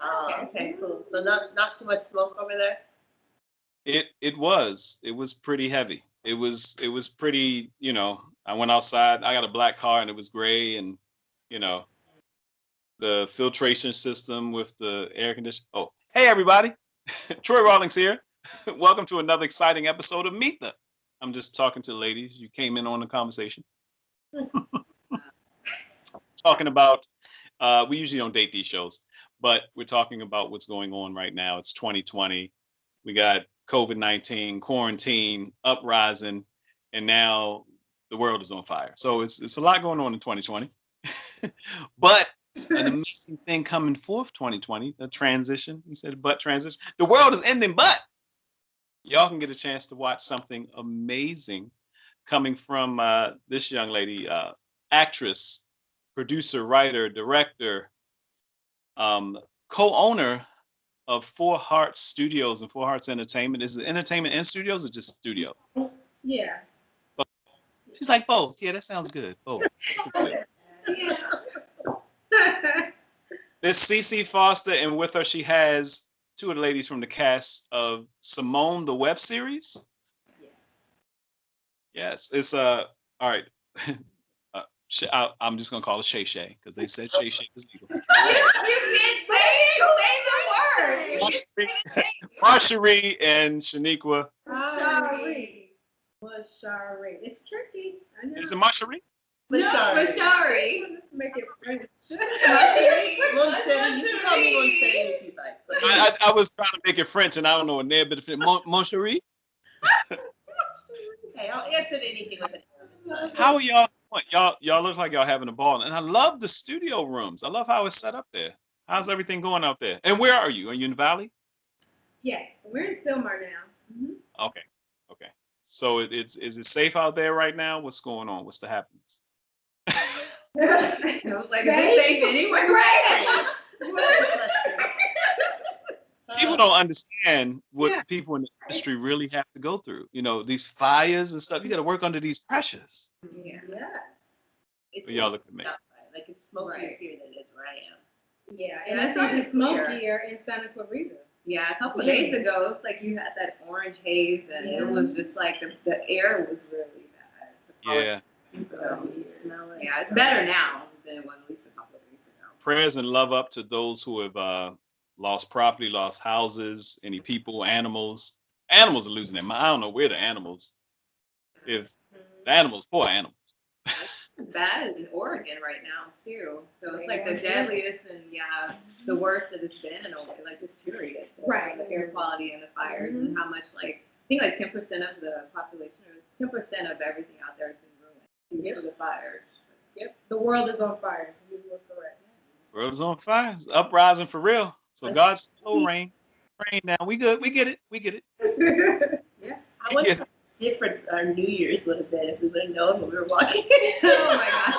Oh, okay, cool. So not too much smoke over there? It was pretty heavy. It was pretty, I went outside. I got a black car and it was gray, and the filtration system with the air conditioner. Oh, hey everybody. Troy Rawlings here. Welcome to another exciting episode of Meet the. I'm just talking to the ladies. You came in on the conversation. Talking about we usually don't date these shows, but we're talking about what's going on right now. It's 2020. We got COVID-19, quarantine, uprising, and now the world is on fire. So it's a lot going on in 2020. But an amazing thing coming forth 2020, a transition. He said, but transition. The world is ending, but y'all can get a chance to watch something amazing coming from this young lady, actress, producer, writer, director, co-owner of Four Hearts Studios and Four Hearts Entertainment. Is it entertainment and studios or just studios? Yeah. Both. She's like, both. Yeah, that sounds good. Both. This Cici Foster, and with her she has two of the ladies from the cast of Symone the Web Series. Yeah. Yes, it's all right. I'm just gonna call it Shay Shay because they said Shay Shay was legal. You can't say the word. MASHARI and SHANEQUA. MASHARI. It's tricky. I know. Is it MASHARI? MASHARI. Make it French. MASHARI. You can call me Monsheri if you like. I was trying to make it French and I don't know a name, but if it MASHARI. Hey, I'll answer to anything with it. How are y'all? Y'all look like y'all having a ball, and I love the studio rooms. I love how it's set up there. How's everything going out there? And where are you? Are you in the Valley? Yeah, we're in Sylmar now. Mm-hmm. Okay. So is it safe out there right now? What's going on? What's the happenings? I was like, is it safe anywhere? Right. People don't understand what people in the industry really have to go through. These fires and stuff. You got to work under these pressures. Yeah. But y'all look at me. Like it's smokier here than it is where I am. Yeah, and it's even smokier in Santa Clarita. Yeah, a couple of days ago, it's like you had that orange haze, and it was just like the air was really bad. Yeah. So, yeah, it's better now than it was at least a couple of weeks ago. Prayers and love up to those who have lost property, lost houses, any people, animals. Animals are losing their mind. I don't know where the animals. If the animals, poor animals. Bad in Oregon right now too. So it's like the deadliest and the worst that it's been in this period. Right. The air quality and the fires and how much I think 10% of the population or 10% of everything out there has been ruined due to the fires. Yep. The world is on fire. You were correct. The world is on fire. It's uprising for real. So God's still rain down. We good. We get it. Yeah. I wonder how different our New Year's would have been if we would have known when we were walking. Oh my God.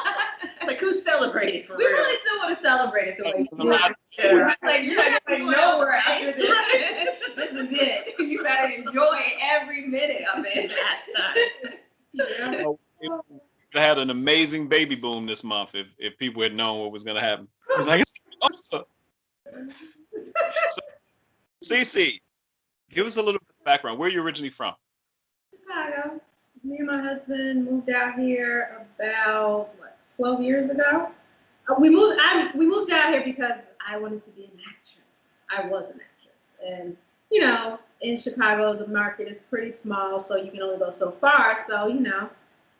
Like who celebrated for we real? We really still want to celebrate it the way you you're not going nowhere after this. This is it. You better enjoy every minute of it. I had an amazing baby boom this month if people had known what was going to happen. It's like, so, Cici, give us a little bit of background. Where are you originally from? Chicago. Me and my husband moved out here about 12 years ago. We moved out here because I wanted to be an actress. I was an actress, and in Chicago the market is pretty small, so you can only go so far. So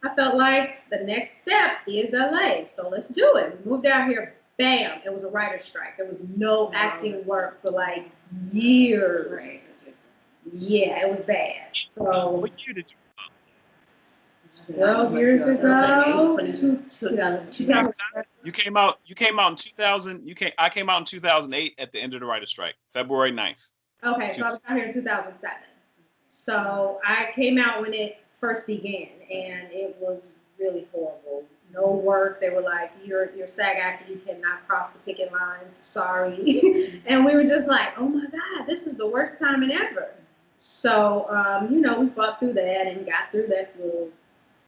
I felt like the next step is LA, so let's do it. We moved out here. Bam! It was a writer's strike. There was no acting work for years. Right. Yeah, it was bad. So what year did you 12 years ago. 2000. You came out in 2000. I came out in 2008 at the end of the writer's strike, February 9th. Okay, so I was out here in 2007. So I came out when it first began, and it was really horrible. No work. They were like, you're SAG actor, you cannot cross the picket lines. Sorry. And we were just like, oh my God, this is the worst time ever. So, we fought through that and got through that little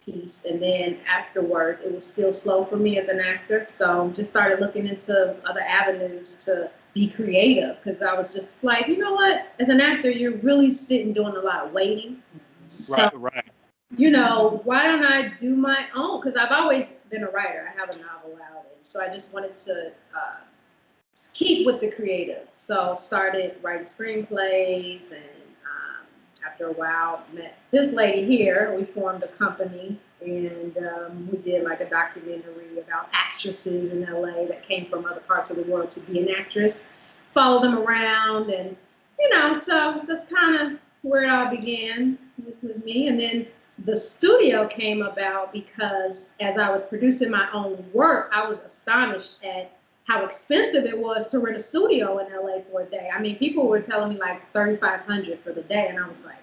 piece. And then afterwards, it was still slow for me as an actor. So just started looking into other avenues to be creative, because I was just like, you know what? As an actor, you're really sitting doing a lot of waiting. So, Right. you know, why don't I do my own? Because I've always been a writer. I have a novel out. And so I just wanted to keep with the creative. So started writing screenplays, and after a while met this lady here. We formed a company, and we did like a documentary about actresses in LA that came from other parts of the world to be an actress. Follow them around, and you know, so that's kind of where it all began with me. And then the studio came about because as I was producing my own work, I was astonished at how expensive it was to rent a studio in LA for a day. I mean, people were telling me like $3,500 for the day, and I was like,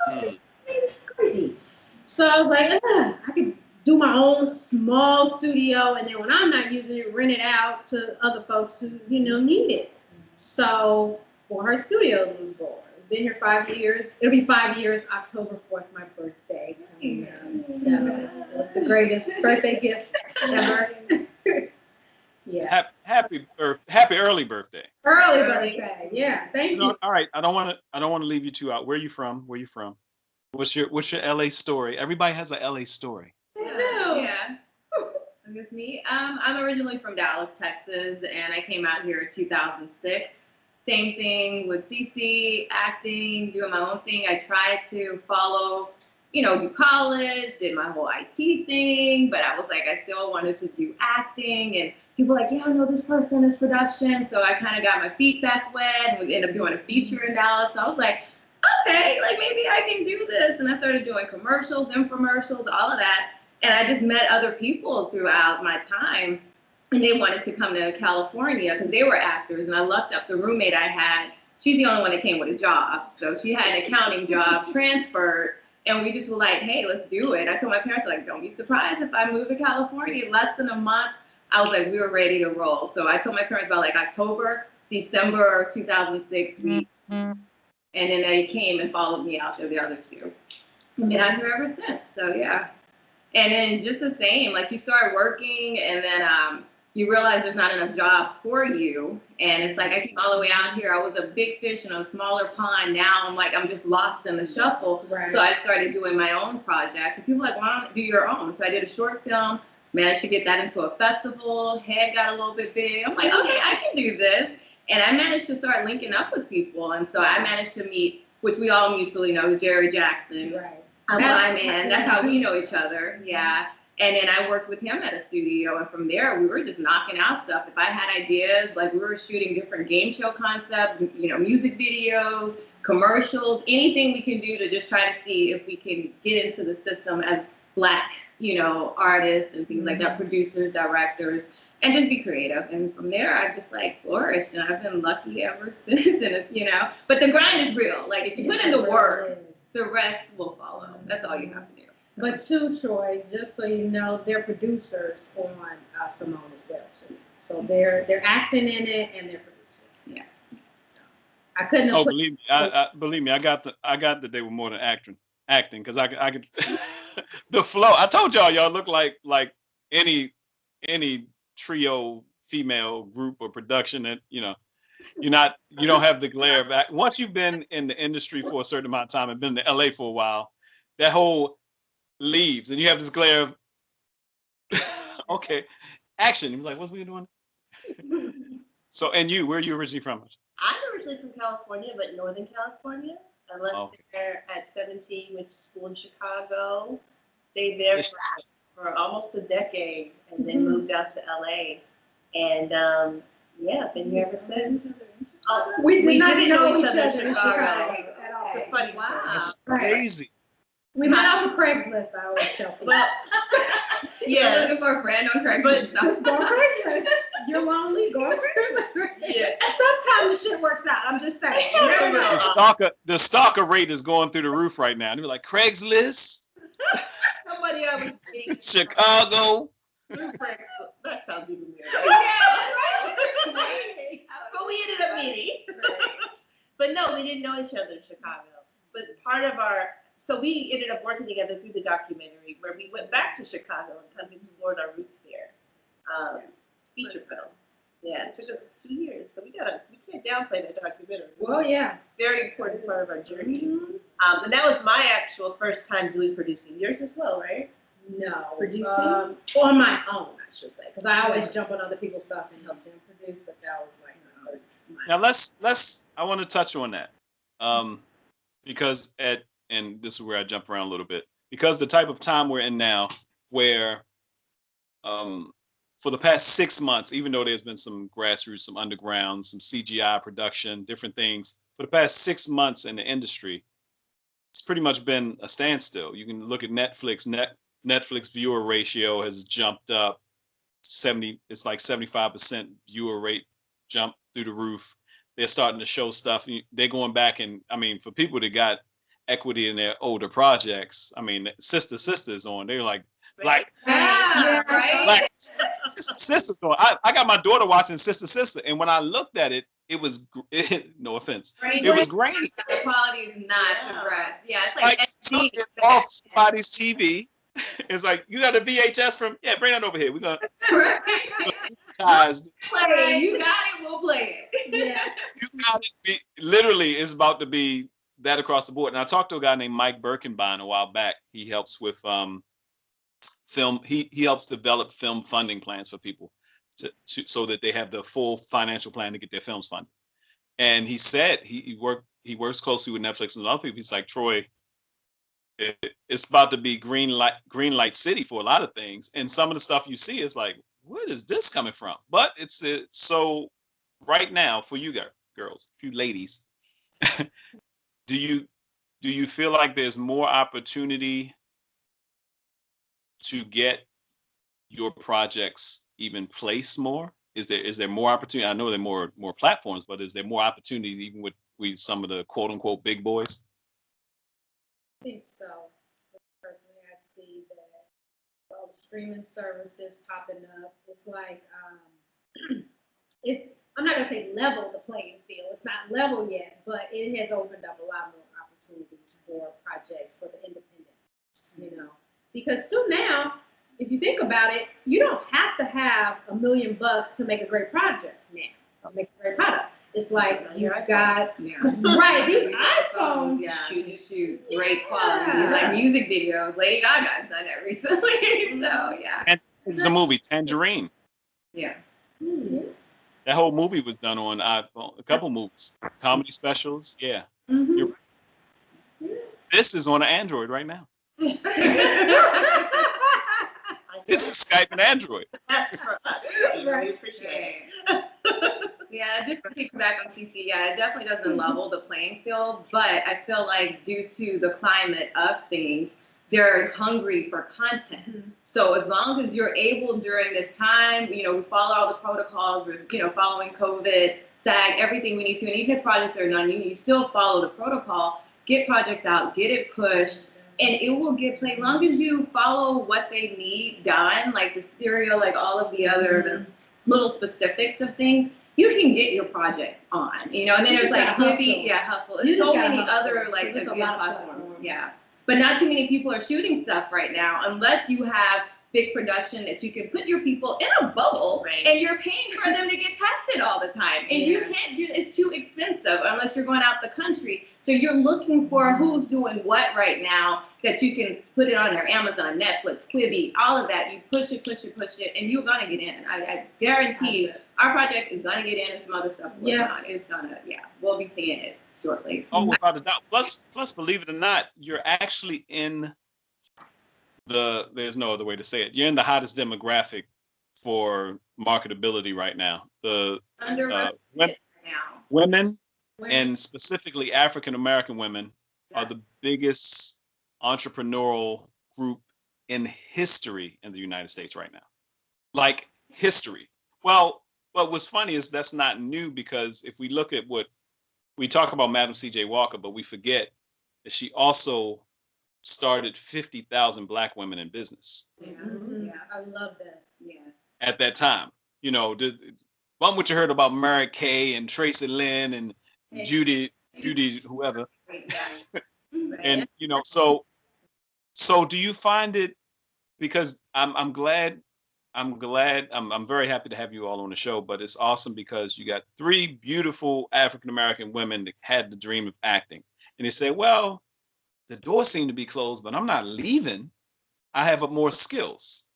oh, man, this is crazy. So I was like, I could do my own small studio, and then when I'm not using it, rent it out to other folks who, you know, need it. So For Her Studio was born. I've been here 5 years. It'll be 5 years, October 4th, my birthday. So it was the greatest birthday gift ever. Yeah. Happy early birthday. Early birthday. Yeah. Thank you. All right. I don't want to leave you two out. Where are you from? What's your LA story? Everybody has a LA story. Yeah. I guess me. I'm originally from Dallas, Texas, and I came out here in 2006. Same thing with Cici, acting, doing my own thing. I tried to follow, do college, did my whole IT thing, but I was like, I still wanted to do acting, and people were like, yeah, I know this person is production. So I kind of got my feet back wet and ended up doing a feature in Dallas. So I was like, okay, like maybe I can do this. And I started doing commercials, infomercials, all of that. And I just met other people throughout my time, and they wanted to come to California because they were actors. And I lucked up the roommate I had. She's the only one that came with a job. So she had an accounting job, transferred, and we just were like, hey, let's do it. I told my parents, like, don't be surprised if I move to California. Less than a month, I was like, we were ready to roll. So I told my parents about like October, December 2006 week. And then they came and followed me out there, the other two. I've been out here ever since. So yeah. And then just the same, like you start working, and then you realize there's not enough jobs for you. And it's like, I came all the way out here. I was a big fish in a smaller pond. Now I'm like, I'm just lost in the shuffle. Right. So I started doing my own projects. And people were like, why don't you do your own? So I did a short film, managed to get that into a festival. Head got a little bit big. I'm like, okay, I can do this. And I managed to start linking up with people. And so I managed to meet, which we all mutually know, Jerry Jackson. Right. My man. That's how we know each other. Yeah. And then I worked with him at a studio, and from there we were just knocking out stuff. If I had ideas, like we were shooting different game show concepts, music videos, commercials, anything we can do to just try to see if we can get into the system as Black, artists and things like that, producers, directors, and just be creative. And from there, I've just like flourished, and I've been lucky ever since. And but the grind is real. Like if you put in the work, the rest will follow. That's all you have to do. But too, Troy, just so you know, they're producers on Symone as well too. So they're acting in it, and they're producers. Yeah. So I couldn't. Oh, believe me, I got that they were more than acting, because I could the flow. I told y'all look like any trio female group or production that you don't have the glare of act. Once you've been in the industry for a certain amount of time and been to LA for a while, that whole leaves and you have this glare of okay, action. You're like, what's we doing? So, and where are you originally from? I'm originally from California, but Northern California. I left there at 17, went to school in Chicago, stayed there for almost a decade, and then moved out to LA. And been here ever since. We didn't know each other in Chicago at all. It's a funny story. That's crazy. We met off of Craigslist, I always tell people. Well, yeah, looking for a friend on Craigslist. But just go on Craigslist. You're lonely, go on Craigslist. Yeah. Sometimes the shit works out. I'm just saying. The stalker rate is going through the roof right now. And you're like, Craigslist? Somebody I was dating. Chicago? That sounds even weird. Yeah, right. But we ended up meeting. Right. But no, we didn't know each other in Chicago. But part of our so we ended up working together through the documentary where we went back to Chicago and kind of explored our roots there. Feature film. Yeah, it took us 2 years, so we can't downplay that documentary. Well, yeah. Very important part of our journey. And that was my actual first time doing producing. Yours as well, right? No. Producing? On my own, I should say, because I always jump on other people's stuff and help them produce, but that was like my first. Now I want to touch on that, because and this is where I jump around a little bit, because the type of time we're in now, where for the past 6 months, even though there's been some grassroots, some underground, some CGI production, different things, for the past 6 months in the industry, it's pretty much been a standstill. You can look at Netflix. Netflix viewer ratio has jumped up 70. It's like 75% viewer rate jump through the roof. They're starting to show stuff. They're going back, and I mean, for people that got equity in their older projects, I mean, Sister is on. They're like, Black Sister's on. I got my daughter watching Sister, and when I looked at it, it was no offense, it was grainy. The quality is not the best. Yeah, it's like HD. it's off somebody's TV. It's like, you got a VHS from, bring that over here. We're gonna Right. play. You got it. We'll play it. Yeah. You got it. Literally, it's about to be that across the board. And I talked to a guy named Mike Birkenbein a while back. He helps with film. He helps develop film funding plans for people so that they have the full financial plan to get their films funded. And he said he works closely with Netflix and other people. He's like, Troy, it's about to be green light city for a lot of things. And some of the stuff you see is like, where is this coming from? But it's so right now for you girls, you ladies, do you feel like there's more opportunity to get your projects even placed more? Is there more opportunity? I know there are more platforms, but is there more opportunity even with some of the quote unquote big boys? I think so. Personally, I see that all the streaming services popping up. It's like I'm not gonna say level the playing field. It's not level yet, but it has opened up a lot more opportunities for projects for the independents. You know, because till now, if you think about it, you don't have to have $1 million to make a great project now. Make a great product. It's like you've got right these iPhones. Yeah, shoot, great quality, like music videos. Lady Gaga's done it recently, so yeah. And the movie Tangerine. Yeah. Mm-hmm. That whole movie was done on iPhone. A couple movies, comedy specials. Yeah. Mm-hmm. You're right. This is on an Android right now. This is Skype and Android. That's for us. We appreciate it. Yeah, just to piggyback on Cici, yeah, it definitely doesn't level the playing field, but I feel like due to the climate of things, they're hungry for content. Mm-hmm. So as long as you're able during this time, we follow all the protocols, we're, following COVID, SAG, everything we need to, and even if projects are non-union, you still follow the protocol, get projects out, get it pushed, and it will get played. As long as you follow what they need done, like the stereo, like all of the other little specifics of things, you can get your project on, and then there's like Quibi, Hustle. There's so many other like platforms, but not too many people are shooting stuff right now unless you have big production that you can put your people in a bubble and you're paying for them to get tested all the time, and you can't do it's too expensive unless you're going out the country. So you're looking for who's doing what right now that you can put it on your Amazon, Netflix, Quibi, all of that. You push it, and you're gonna get in. I guarantee our project is gonna get in, and some other stuff will not. It's gonna, we'll be seeing it shortly. Oh, without a doubt. Plus, believe it or not, you're actually in there's no other way to say it. You're in the hottest demographic for marketability right now. The women, and specifically African American women, are the biggest entrepreneurial group in history in the United States right now. Like history. Well, what's funny is that's not new, because if we look at what we talk about Madam C.J. Walker, but we forget that she also started 50,000 Black women in business. I love that. Yeah. At that time, what you heard about Mary Kay and Tracy Lynn and Judy, whoever. And so do you find it, because I'm glad I'm very happy to have you all on the show, but it's awesome because you got 3 beautiful African American women that had the dream of acting, and they say, well, the door seemed to be closed, but I'm not leaving. I have more skills.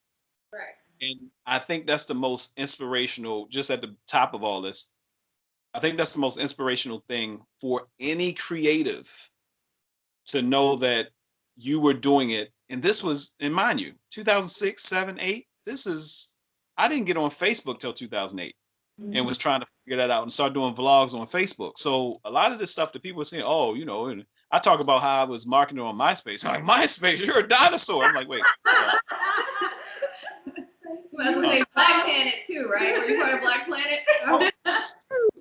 Right. And I think that's the most inspirational, just at the top of all this, I think that's the most inspirational thing for any creative, to know that you were doing it. And this was, and mind you, 2006, 7, 8, I didn't get on Facebook till 2008 and was trying to figure that out and start doing vlogs on Facebook. So a lot of this stuff that people were saying, oh, and I talk about how I was marketing on MySpace. I'm like, MySpace, you're a dinosaur. I'm like, wait. Well, say Black Planet too, right? Were you part of Black Planet?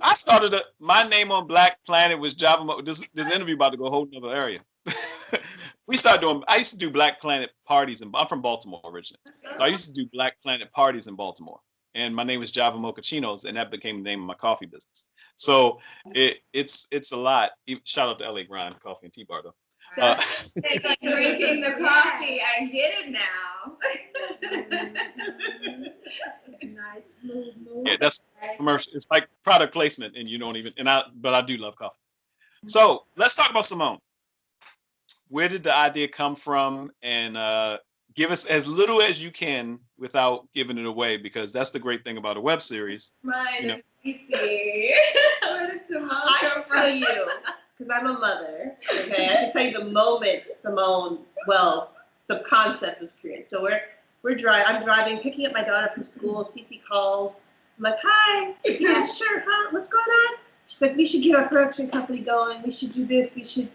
I started my name on Black Planet was Java. This interview about to go a whole nother area. I used to do Black Planet parties, and I'm from Baltimore originally. So I used to do Black Planet parties in Baltimore. And my name was Java Mochachinos, and that became the name of my coffee business. So it's a lot. Shout out to LA Grind Coffee and Tea Bar though. It's like drinking the coffee. I get it now. Nice, smooth move. Yeah, that's commercial. It's like product placement, and you don't even. But I do love coffee. So let's talk about Symone. Where did the idea come from? And give us as little as you can without giving it away, because that's the great thing about a web series. Mine is Cici. Where did Symone I come can from? tell you, because I'm a mother, okay, I can tell you the moment Symone, the concept was created. So I'm driving, picking up my daughter from school, Cici calls. I'm like, hi, yeah, sure, huh, what's going on? She's like, we should get our production company going. We should do this. We should,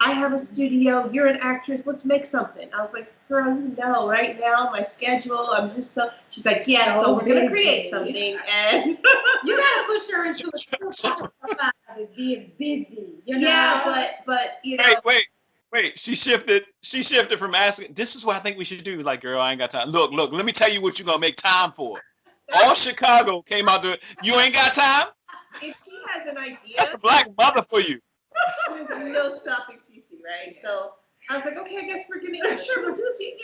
I have a studio. You're an actress. Let's make something. I was like, girl, right now, my schedule, I'm just so, she's like, yeah, so we're going to create something. And you got to push her into a spot of being busy, Yeah, but Wait, she shifted from asking, this is what I think we should do. Like, girl, I ain't got time. Look, let me tell you what you're going to make time for. All Chicago came out to it. You ain't got time? If she has an idea. That's the Black mother for you. No stopping Cici, right? So I was like, okay, I guess we're gonna, sure, we'll do Cici,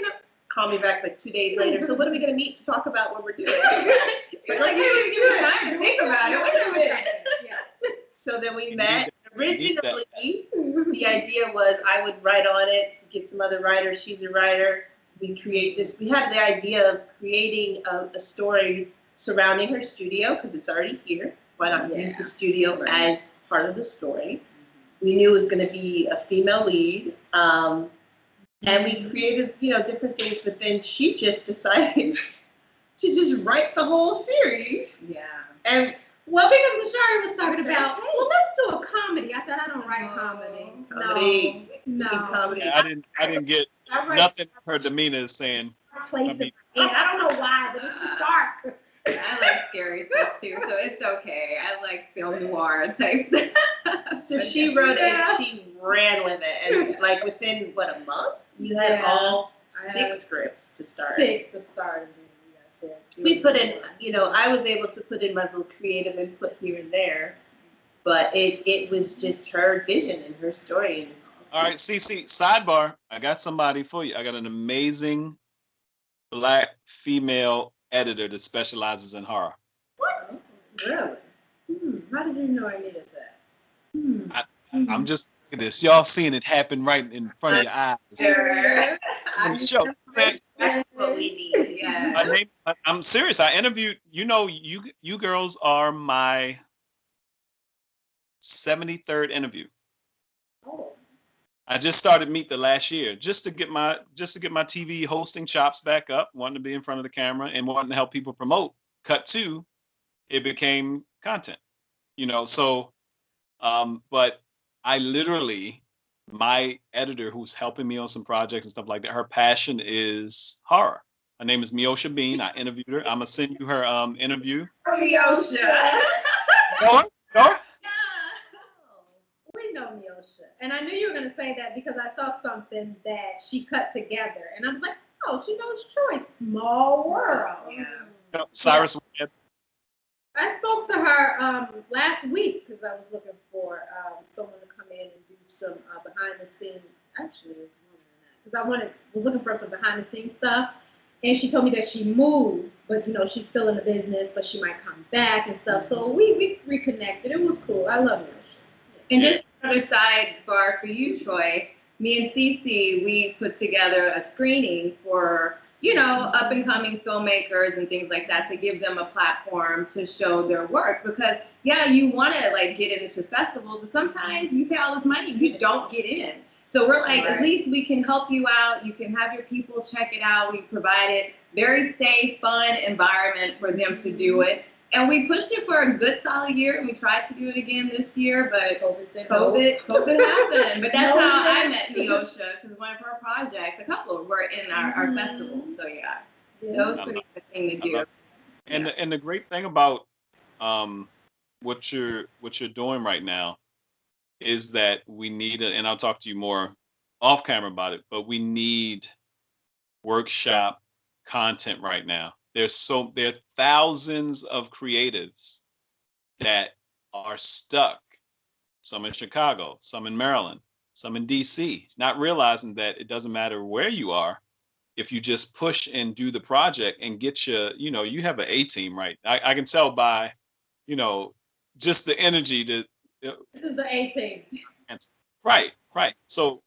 call me back like 2 days later. So what are we gonna meet to talk about what we're doing? It's like, hey, we give you time to think about it. Wait a minute. So then we met. Originally, the idea was I would write on it, get some other writers. She's a writer. We create this. We had the idea of creating a story surrounding her studio because it's already here. Why not use the studio as part of the story? We knew it was going to be a female lead, and we created, different things. But then she just decided to just write the whole series. Yeah. And well, because MASHARI was talking about, well, let's do a comedy. I said, I don't write comedy. No. Comedy. Yeah, I didn't get nothing. Her demeanor is saying. I don't know why, but it's just dark. I like scary stuff too, so it's okay. I like film noir type stuff. So she wrote it, she ran with it, and like within a month, you had all 6 scripts to start. 6 to start. We put in, I was able to put in my little creative input here and there, but it was just her vision and her story. All right, Cici, sidebar. I got somebody for you. I got an amazing Black female editor that specializes in horror. What? Really? How did you know I needed that? I'm just look at this. Y'all seeing it happen right in front of your eyes. Sure. Show. That's what we need. Yeah. I'm serious. I interviewed. You girls are my 73rd interview. Oh. I just started Meet the last year just to get my TV hosting chops back up, wanting to be in front of the camera and wanting to help people promote. Cut 2, it became content, So, but I literally, my editor who's helping me on some projects and stuff like that, her passion is horror. Her name is Miosha Bean. I interviewed her. I'm gonna send you her interview. Miosha. Nora? We know Miosha. And I knew you were going to say that because I saw something that she cut together. And I was like, oh, she knows Troy. Small world. Yeah. Cyrus Webb. I spoke to her last week because I was looking for someone to come in and do some behind the I was looking for some behind the scenes stuff. And she told me that she moved, but she's still in the business, but she might come back and stuff. So we reconnected. It was cool. I love Neosha. And just another sidebar for you, Troy. Me and Cici, we put together a screening for up and coming filmmakers and things like that to give them a platform to show their work. Because you want to like get into festivals, but sometimes you pay all this money, you don't get in. So we're like, at least we can help you out. You can have your people check it out. We provided very safe, fun environment for them to do it. And we pushed it for a good solid year, and we tried to do it again this year, but COVID happened. But that's how I met Neosha, because one of her projects, a couple were in our festival. So so it was a pretty good thing to do. And the great thing about what you're doing right now is that we need and I'll talk to you more off camera about it, but we need workshop content right now. There are thousands of creatives that are stuck, some in Chicago, some in Maryland, some in DC, not realizing that it doesn't matter where you are. If you just push and do the project and get you have an A team, right? I can tell by, just the energy that. This is the A team. Right. So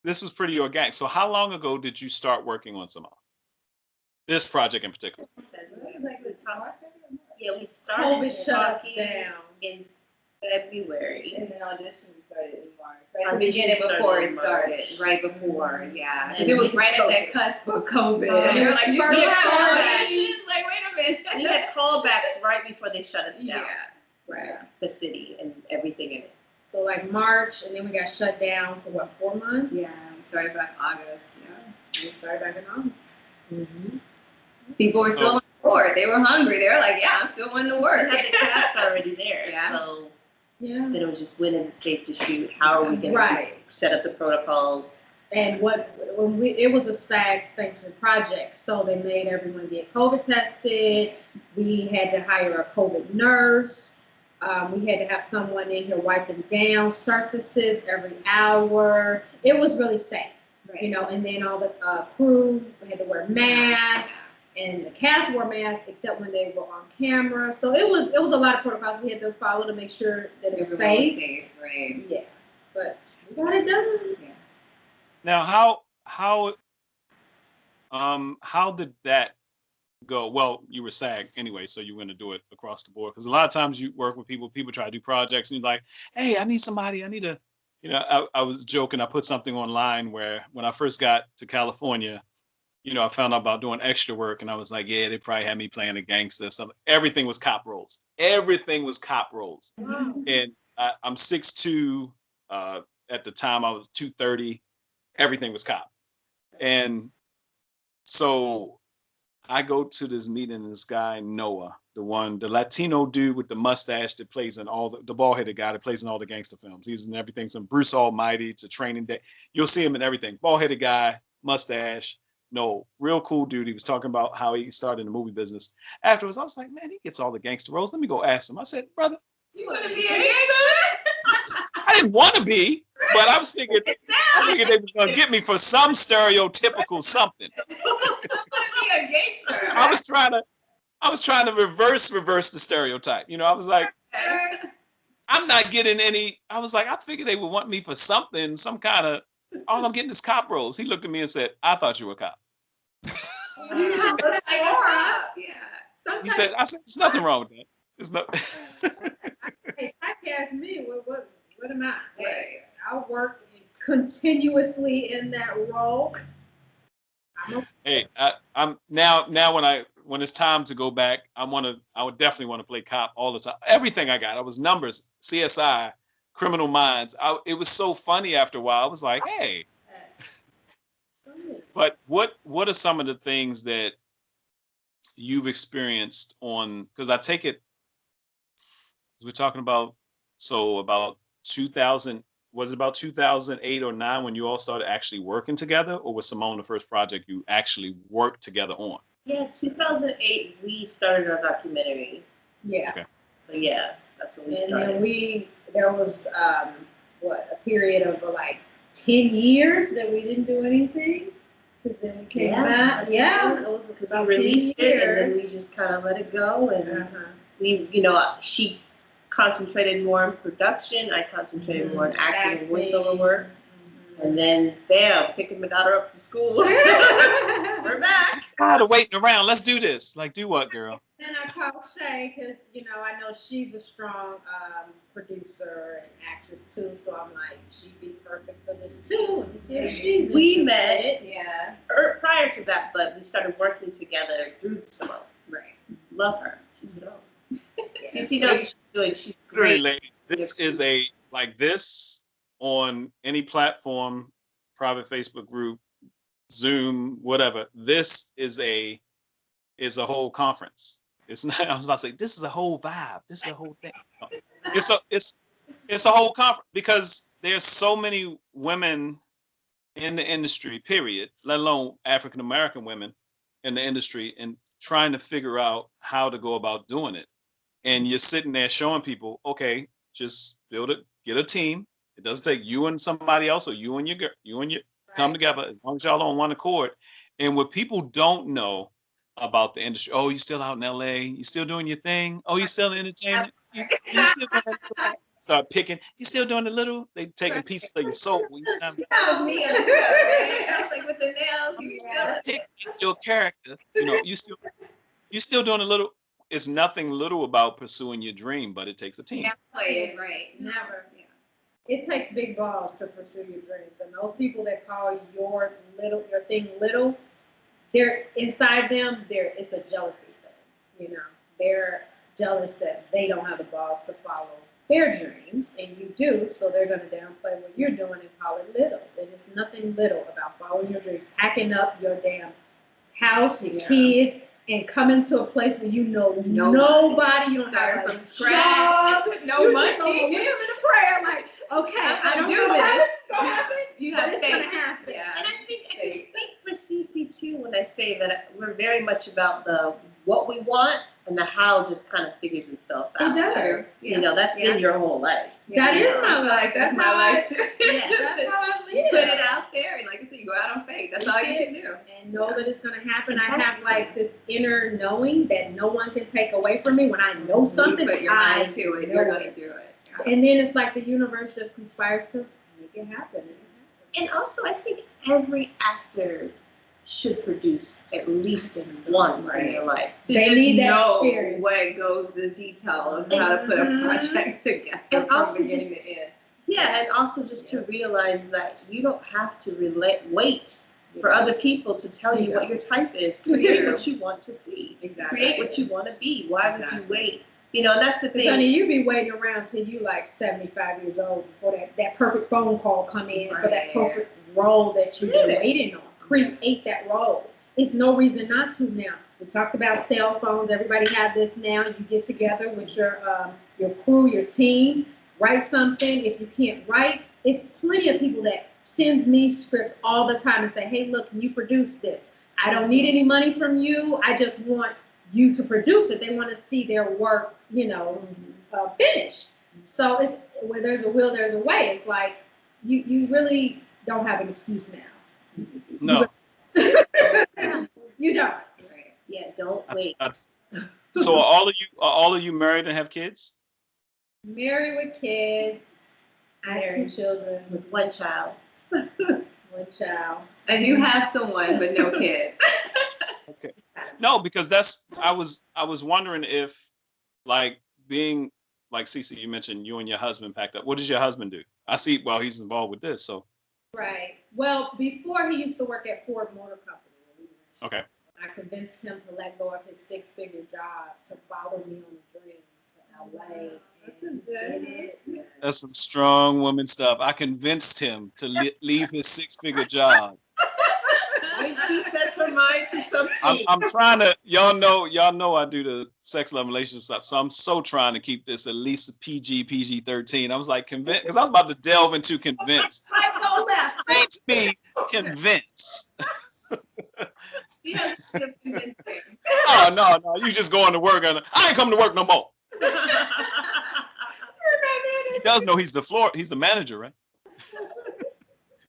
this was pretty organic. So how long ago did you start working on Symone? This project in particular? We started COVID shut us down in February. And then audition started in March. Right at the beginning before it started. Right before, yeah. And it was right at that cusp of COVID. And you're like, you have auditions? Like, wait a minute. We had callbacks right before they shut us down. Yeah. Right. The city and everything in it. So like March, and then we got shut down for what, 4 months? Yeah, we started back August. Yeah, we started back in August. Mm-hmm. People were still on board. They were hungry. They were like, yeah, I'm still wanting to work. We had the cast already there. So then it was just, when is it safe to shoot? How are we going to set up the protocols? And it was a SAG sanctioned project, so they made everyone get COVID tested. We had to hire a COVID nurse. We had to have someone in here wiping down surfaces every hour. It was really safe, and then all the crew had to wear masks, and the cast wore masks except when they were on camera. So it was a lot of protocols we had to follow to make sure that it was safe. Right. Yeah, but we got it done. Yeah. Now, how did that go? Well, you were SAG anyway, so you were going to do it across the board. Because a lot of times you work with people try to do projects, and you're like, hey, I need somebody. I need a, I was joking. I put something online where when I first got to California, I found out about doing extra work, and I was like, yeah, they probably had me playing a gangster. Something. Everything was cop roles. Wow. And I'm 6'2". At the time, I was 230. Everything was cop. And so I go to this meeting, and this guy, Noah, the Latino dude with the mustache that plays in all the bald-headed guy that plays in all the gangster films. He's in everything from Bruce Almighty to Training Day. You'll see him in everything. Bald-headed guy, mustache. No, real cool dude. He was talking about how he started in the movie business. Afterwards, I was like, man, he gets all the gangster roles. Let me go ask him. I said, brother, you want to be a gangster? I didn't want to be, but I figured they were going to get me for some stereotypical something. Be a gangster. I was trying to reverse the stereotype. I was like, I'm not getting any. I was like, I figured they would want me for something, some kind of. All I'm getting is cop roles. He looked at me and said, I thought you were a cop. He said, I said, there's nothing wrong with that. There's no. Hey, typecast me. What am I? Right. I'll work continuously in that role. Hey, I'm now when it's time to go back, I would definitely want to play cop all the time. Everything I got, I was numbers, CSI, Criminal Minds. It was so funny after a while. I was like, hey. But what are some of the things that you've experienced on? Because I take it, we're talking about, so about 2000. Was it about 2008 or 9 when you all started actually working together, or was Symone the first project you actually worked together on? Yeah, 2008 we started our documentary. Yeah. Okay. So yeah, that's when we started. And then there was a period of like 10 years that we didn't do anything. Because then we came back. Yeah, it was because we released it and then we just kind of let it go. And we, she concentrated more on production. I concentrated more on acting and voiceover work. And then, bam, picking my daughter up from school. We're back. Tired of waiting around. Let's do this. Like, do what, girl? And I called Shay because, I know she's a strong producer and actress too. So I'm like, she'd be perfect for this too. Let me see if she's We met prior to that, but we started working together through Symone. Right. Love her. She's good. Cici knows what she's doing. She's great. Lady. This is this on any platform, private Facebook group, Zoom, whatever. This is a whole conference. It's not. I was about to say this is a whole vibe. This is a whole thing. It's a whole conference because there's so many women in the industry. Period. Let alone African American women in the industry and trying to figure out how to go about doing it. And you're sitting there showing people, okay, just build it, get a team. It doesn't take you and somebody else or you and your come together as long as y'all on one accord. And what people don't know about the industry, oh, you still out in LA, you still doing your thing, oh, you still in entertainment, you still start picking, you still doing the little, they taking pieces of your soul. That was me on the show, right? I was like with the nails, you pick your character, you still doing a little. It's nothing little about pursuing your dream, but it takes a team. Yeah, play it right. Never. It takes big balls to pursue your dreams, and those people that call your thing little, they're inside them. It's a jealousy thing. They're jealous that they don't have the balls to follow their dreams, and you do. So they're going to downplay what you're doing and call it little. There is nothing little about following your dreams, packing up your damn house, your kids, and coming to a place where nobody, you don't start have from scratch, no money, live in a prayer like. Okay, I don't know how this is gonna happen. You have faith. It's gonna happen. Yeah. And I think I speak for Cici too when I say that we're very much about the what we want and the how just kind of figures itself out. It does. That's been your whole life. That is my life. That's my life too. That's how I live. Put it out there, and like I said, you go out on faith. That's all you can do. And know that it's gonna happen. I have this inner knowing that no one can take away from me. When I know something, you put your mind to it. You're gonna do it. And then it's like the universe just conspires to make it happen. And also, I think every actor should produce at least once in their life. So they need that experience. What goes the detail of how to put a project together and from also beginning to end. Yeah, and also just to realize that you don't have to wait for other people to tell you what your type is. Create what you want to see. Exactly. Create what you want to be. Why would you wait? And that's the thing. Honey, you be waiting around till you like 75 years old before that perfect phone call come in for that perfect role that you've been waiting on. Create that role. It's no reason not to now. We talked about cell phones. Everybody have this now. You get together with your crew, your team, write something. If you can't write, it's plenty of people that sends me scripts all the time and say, hey, look, can you produce this? I don't need any money from you. I just want you to produce it. They want to see their work, finished. So it's where there's a will, there's a way. It's like you really don't have an excuse now. No. You don't. Right. Yeah, don't wait. So are all of you married and have kids? Married with kids. I have 2 children. With 1 child. 1 child. And you have someone but no kids. Okay. No, because I was wondering if being like Cici, you mentioned you and your husband packed up. What does your husband do? I see, well, he's involved with this, so. Right. Well, before he used to work at Ford Motor Company. Okay. I convinced him to let go of his 6-figure job to follow me on a dream to LA. That's some strong woman stuff. I convinced him to leave his 6-figure job. When she sets her mind to something. I'm trying to, y'all know I do the sex, love, relationship stuff. So I'm so trying to keep this at least PG-13. I was like convinced, because I was about to delve into convince. Makes me convince. Oh, no, you just going to work and I ain't coming to work no more. He does know he's the manager, right?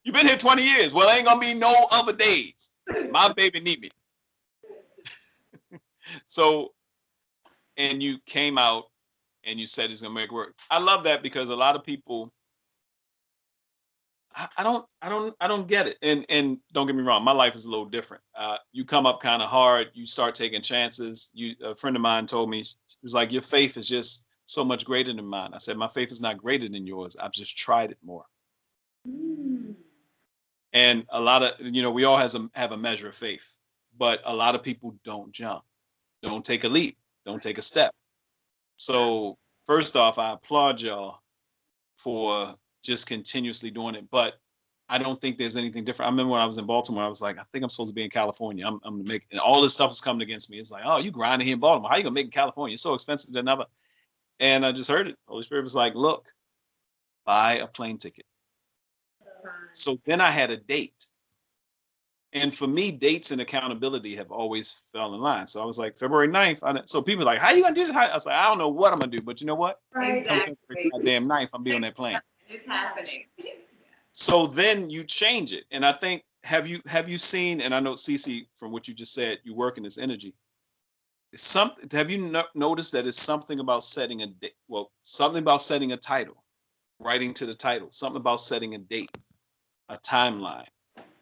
You've been here 20 years. Well, ain't gonna be no other days. My baby need me. So, and you came out and you said it's gonna make it work. I love that because a lot of people, I don't get it. And don't get me wrong, my life is a little different. You come up kind of hard. You start taking chances. A friend of mine told me, she was like, your faith is just so much greater than mine. I said, my faith is not greater than yours. I've just tried it more. And a lot of, we all have a measure of faith, but a lot of people don't jump, don't take a leap, don't take a step. So first off, I applaud y'all for just continuously doing it, but I don't think there's anything different. I remember when I was in Baltimore, I was like, I think I'm supposed to be in California. I'm gonna make, and all this stuff is coming against me. It's like, oh, you grinding here in Baltimore. How you gonna make it in California? It's so expensive than ever. And I just heard it. Holy Spirit was like, look, buy a plane ticket. So then I had a date. And for me, dates and accountability have always fell in line. So I was like, February 9th. So people were like, how you gonna do this? I was like, I don't know what I'm gonna do, but you know what? Exactly. Damn 9th, I'm be on that plane. It's happening. So then you change it. And I think, have you seen, and I know Cici, from what you just said, you work in this energy. Have you noticed that it's something about setting a date? Well, something about setting a title, writing to the title, something about setting a date, a timeline.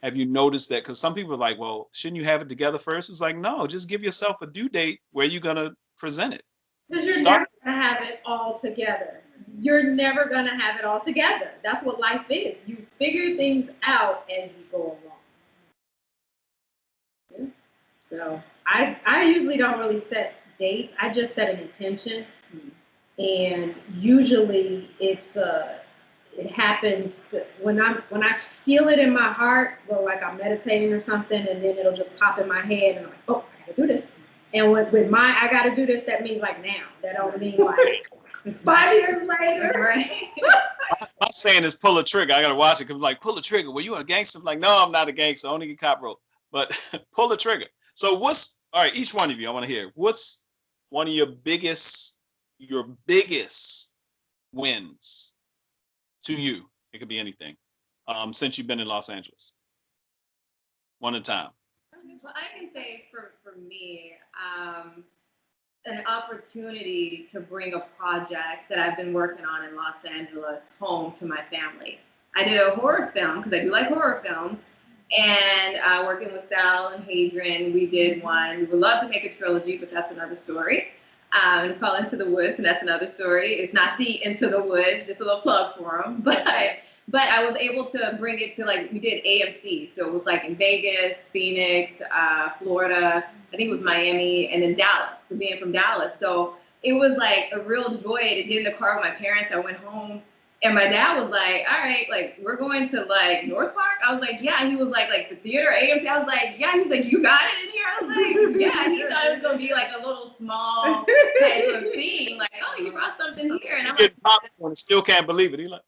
Have you noticed that? Because some people are like, well, shouldn't you have it together first? It's like, no, just give yourself a due date where you're going to present it. Because you're never going to have it all together. You're never going to have it all together. That's what life is. You figure things out as you go along. Yeah. So I usually don't really set dates. I just set an intention. And usually it happens when I feel it in my heart, well, like I'm meditating or something, and then it'll just pop in my head, and I'm like, oh, I gotta do this. And with my I gotta do this, that means like now. That don't mean like 5 years later. Right? My saying is pull a trigger. I gotta watch it because like pull a trigger. Well, you a gangster? I'm like, no, I'm not a gangster. I only get cop rope. But pull the trigger. So all right, each one of you, I want to hear, what's one of your biggest wins to you? It could be anything. Since you've been in Los Angeles. One at a time. So I can say for me, an opportunity to bring a project that I've been working on in Los Angeles home to my family. I did a horror film because I do like horror films, and working with Sal and Hadrian, we did one. We would love to make a trilogy, but that's another story. It's called Into the Woods, and that's another story. It's not the Into the Woods, just a little plug for them, but I was able to bring it to, like, we did AMC, so it was like in Vegas, Phoenix, Florida, I think it was Miami, and then Dallas, being from Dallas. So it was like a real joy to get in the car with my parents. I went home, and my dad was like, all right, like, we're going to, like, North Park? I was like, yeah. And he was like the theater, AMC? I was like, yeah. He was like, you got it in here? I was like, yeah. And he thought it was going to be like a little small type of thing. Like, oh, you brought something here. And I'm like, popcorn and still can't believe it. He like,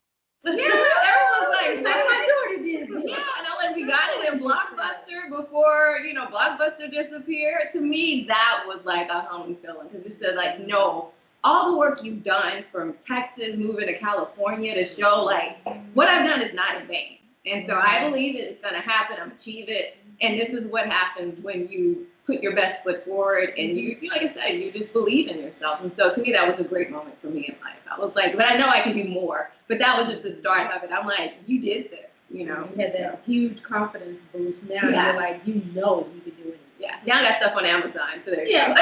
yeah, everyone's like my daughter did this. Yeah, and I'm like, we got it in Blockbuster before, Blockbuster disappeared. To me, that was like a humbling feeling, because just to like know all the work you've done from Texas, moving to California, to show like what I've done is not in vain. And so I believe it's going to happen. I'm achieve it. And this is what happens when you put your best foot forward and you, like I said, you just believe in yourself. And so to me, that was a great moment for me in life. I was like, but I know I can do more. But that was just the start of it. I'm like, you did this, You had that huge confidence boost. Now you're like, you can do it. Yeah. Now I got stuff on Amazon. So there you go.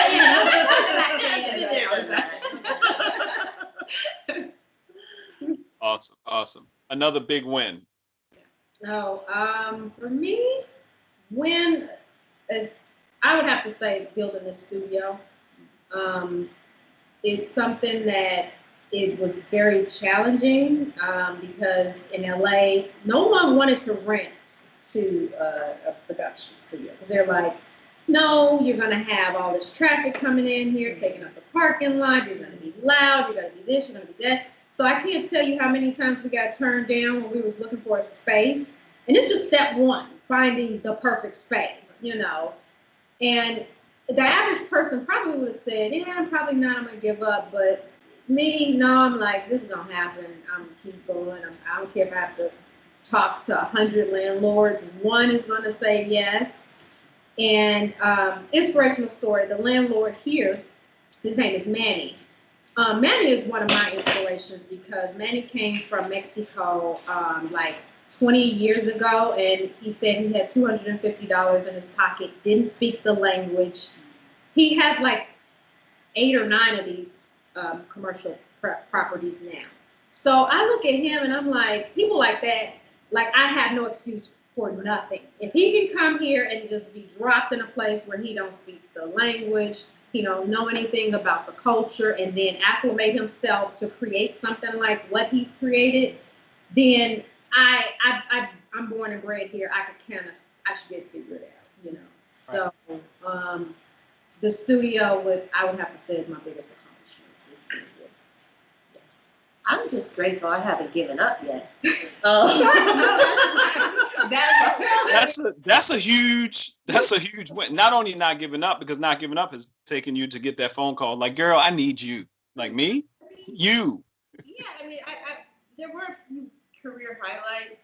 Awesome. Another big win. For me, win is, I would have to say, building this studio. It's something that it was very challenging because in LA, no one wanted to rent to a production studio. They're like, no, you're going to have all this traffic coming in here, taking up the parking lot. You're going to be loud. You're going to be this. You're going to be that. So I can't tell you how many times we got turned down when we was looking for a space. And it's just step one, finding the perfect space, And the average person probably would have said, yeah, probably not, I'm going to give up. But me, no, I'm like, this is going to happen. I'm going to keep going. I don't care if I have to talked to 100 landlords. One is going to say yes. And inspirational story, the landlord here, his name is Manny. Manny is one of my inspirations because Manny came from Mexico like 20 years ago, and he said he had $250 in his pocket, didn't speak the language. He has like 8 or 9 of these commercial properties now. So I look at him and I'm like, people like that, like I have no excuse for nothing. If he can come here and just be dropped in a place where he don't speak the language, he don't know anything about the culture, and then acclimate himself to create something like what he's created, then I'm born and bred here. I should get it figured out, you know. Right. So the studio I would have to say is my biggest accomplishment. I'm just grateful I haven't given up yet. That's a huge win. Not only not giving up, because not giving up has taken you to get that phone call. Like, girl, I need you. Like me, you. Yeah, I mean, there were a few career highlights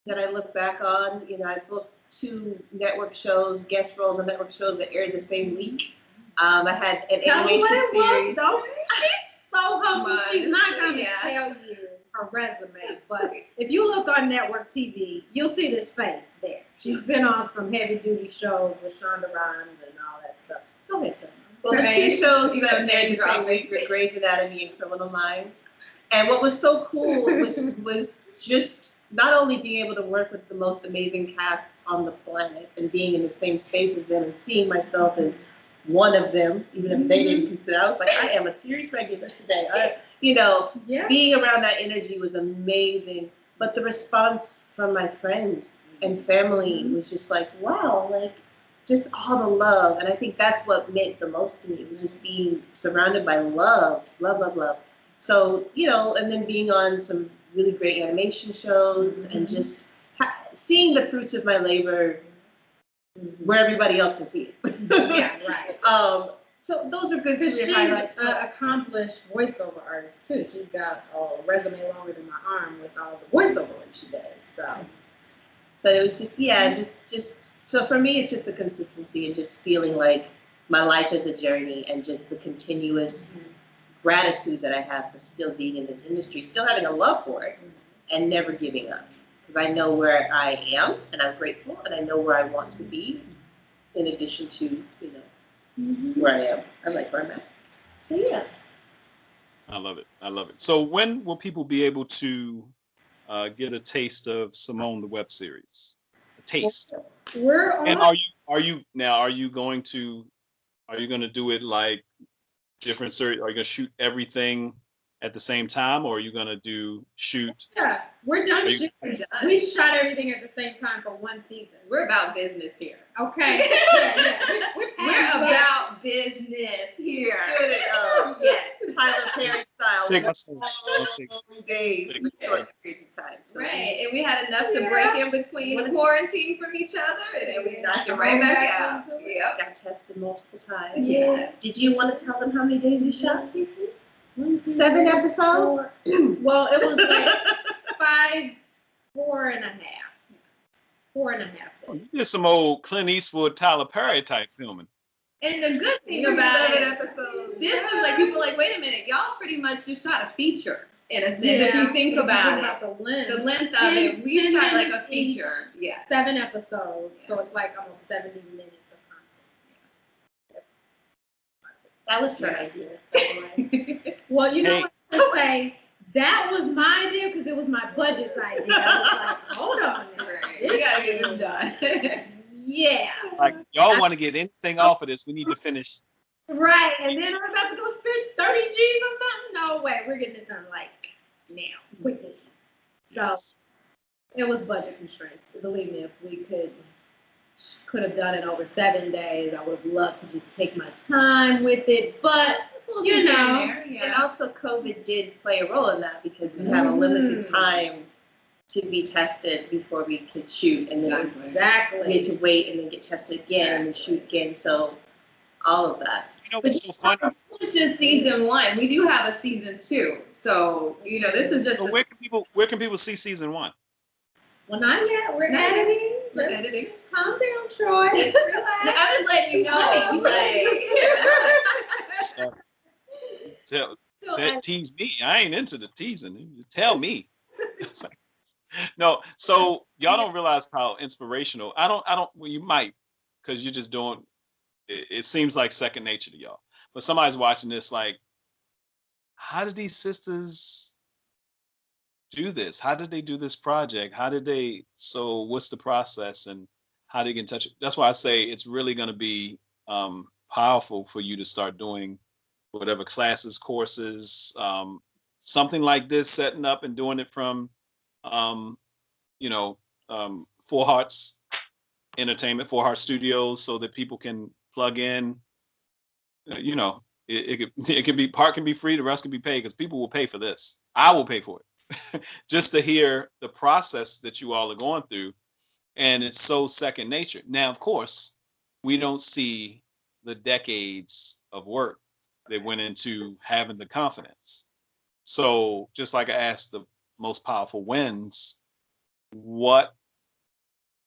that I look back on. You know, I booked 2 network shows, guest roles on network shows that aired the same week. I had an animation series. She's so humble. She's not going to tell you her resume, but if you look on network TV, you'll see this face there. She's been on some heavy duty shows with Shonda Rhimes and all that stuff. Go ahead, Symone. Well, the 2 shows that aired the same week were Grey's Anatomy and Criminal Minds. And what was so cool was just not only being able to work with the most amazing casts on the planet and being in the same space as them and seeing myself as one of them, even if they didn't consider. I was like, I am a series regular today. Being around that energy was amazing. But the response from my friends and family was just like, wow, like just all the love. And I think that's what meant the most to me. It was just being surrounded by love. So, you know, and then being on some really great animation shows and just seeing the fruits of my labor where everybody else can see it. Yeah, right. So those are good Because career she's highlights. an accomplished voiceover artist too. She's got a resume longer than my arm with all the voiceover work she does. So, but it was just so for me, it's just the consistency and just feeling like my life is a journey and just the continuous gratitude that I have for still being in this industry, still having a love for it, and never giving up. Because I know where I am, and I'm grateful, and I know where I want to be, in addition to, you know, where I am. I like where I'm at. So, yeah. I love it. So when will people be able to get a taste of Symone the web series? A taste. We're on. And are you going to do it like different series? Are you going to shoot everything at the same time, or are you going to shoot? Yeah, we're done shooting. We shot everything at the same time for one season. We're about business here. Okay. We're about business here. Doing it, Tyler Perry style. Take us long days with short periods of time. So Right, and we had enough to break in between the quarantine from each other, and then we knocked it right back out. Yep. Got tested multiple times. Yeah. Did you want to tell them how many days we shot, Cici? 7 episodes? Well, it was like 4.5 days. You did some old Clint Eastwood, Tyler Perry type filming. And the good thing about 7 it, episodes. this is like people are like, wait a minute, y'all pretty much just shot a feature in a sense. If you think about it, the length of it, we shot like a feature. Yeah, 7 episodes, so it's like almost 70 minutes of content. That was her idea. Well, you know what I say? That was my idea because it was my budget's idea. I was like, hold on. We gotta get this done. Yeah. Like, y'all want to get anything off of this, we need to finish. Right. And then I'm about to go spend 30 G's on something. No way. We're getting it done like now, quickly. So it was budget constraints. Believe me, if we could have done it over 7 days, I would have loved to just take my time with it. But you know, and also COVID did play a role in that because we have a limited time to be tested before we could shoot, and then we had to wait and then get tested again and then shoot again. So all of that. You know what's so funny? It's just season 1. We do have a season 2. So, you know, this is just So where can people see season 1? Well, not yet. We're Not yet. editing. We're Let's editing. just calm down, Troy. Relax. I'm just letting you know. Tease me. I ain't into the teasing. Tell me. No, so y'all don't realize how inspirational. I don't. Well, you might, because you're just doing. It seems like second nature to y'all. But somebody's watching this, like, how did these sisters do this? How did they do this project? How did they? So what's the process and how do you get in touch? That's why I say it's really going to be powerful for you to start doing whatever classes, courses, something like this, setting up and doing it from, Four Hearts Entertainment, Four Heart Studios, so that people can plug in. It can be, part can be free, the rest can be paid, because people will pay for this. I will pay for it just to hear the process that you all are going through. And it's so second nature. Now, of course, we don't see the decades of work that went into having the confidence. So just like I asked the most powerful wins,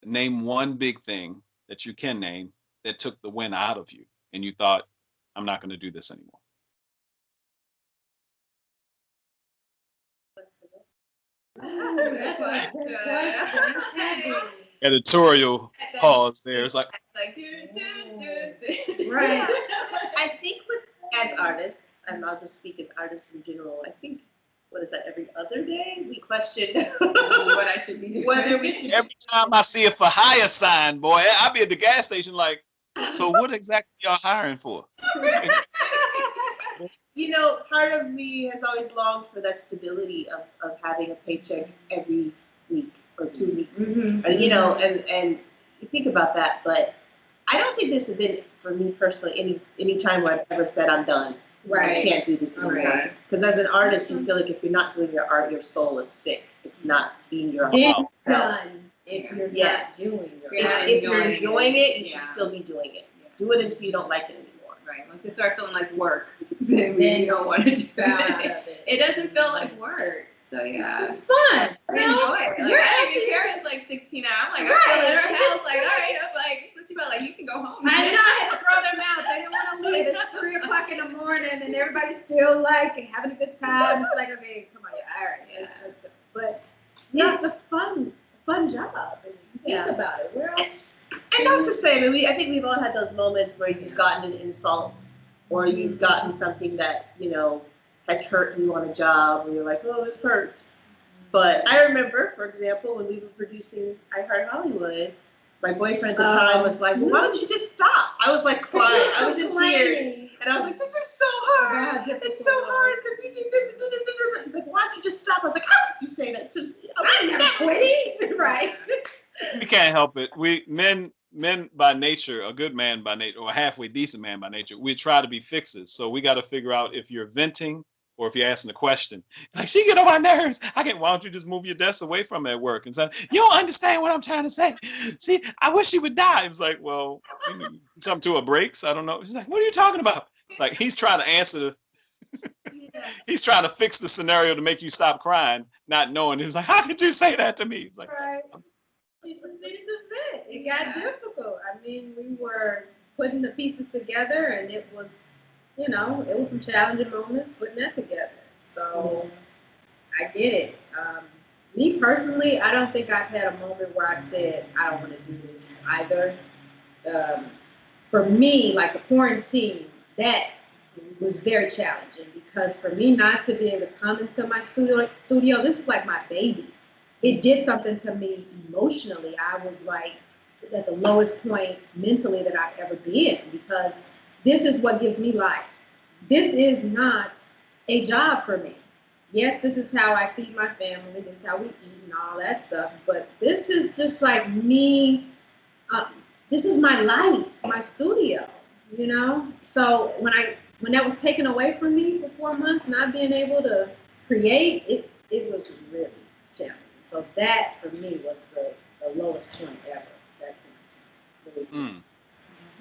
name one big thing that you can name that took the win out of you and you thought, I'm not going to do this anymore. Editorial pause there. It's like Right. I think as artists, and I'll just speak as artists in general, I think, what is that, every other day we question what I should be doing. Whether we should. Every time I see a for hire sign, boy, I'll be at the gas station like, so what exactly y'all hiring for? Part of me has always longed for that stability of having a paycheck every week or 2 weeks. Mm-hmm. And you think about that, but I don't think this has been, for me personally, any time where I've ever said I'm done. Right. I can't do this anymore. Because as an artist, you feel like if you're not doing your art, your soul is sick. It's not being your It's art. done if you're not doing your If you're enjoying it, you should still be doing it. Yeah. Do it until you don't like it anymore. Right. Once it starts feeling like work, then you don't want to do that. it. It doesn't feel like work. So yeah. It's fun. I enjoy it. You're actually here. It's like 16 hours. I'm like, Right. I feel it. I was like, all right. I'm like, what you felt like? You can go home. I know, I had to throw them out. They didn't want to leave. It's 3 o'clock in the morning and everybody's still like having a good time. It's like, okay, come on, all right, let's go. But it's a fun job. And think about it. Where else? And not to say, I think we've all had those moments where you've gotten an insult or you've gotten something that, has hurt you on a job and you're like, oh, this hurts. But I remember, for example, when we were producing I Heart Hollywood, my boyfriend at the time was like, well, why don't you just stop? I was like crying. I was in tears. And I was like, this is so hard. It's so hard because we did this. He's like, why don't you just stop? I was like, how could you say that to me? I'm not quitting. Right. We can't help it. Men by nature, a good man by nature, or a halfway decent man by nature, we try to be fixers. So we got to figure out if you're venting or if you're asking a question. Like, she get on my nerves. Why don't you just move your desk away from her at work and say, you don't understand what I'm trying to say. See, I wish she would die. It was like, well, something to her breaks. I don't know. She's like, what are you talking about? Like, he's trying to answer he's trying to fix the scenario to make you stop crying, not knowing. He was like, how could you say that to me? He's like, right. You just needed to fit. It got difficult. I mean, we were putting the pieces together and it was, it was some challenging moments putting that together. So I did it. Me personally, I don't think I've had a moment where I said, I don't want to do this either. For me, like the quarantine, that was very challenging because for me not to be able to come into my studio, this is like my baby. It did something to me emotionally. I was like at the lowest point mentally that I've ever been because this is what gives me life. This is not a job for me. Yes, this is how I feed my family. This is how we eat and all that stuff. But this is just like me. This is my life, my studio, So when that was taken away from me for 4 months, not being able to create, it was really challenging. So that for me was the lowest point ever. That point. Really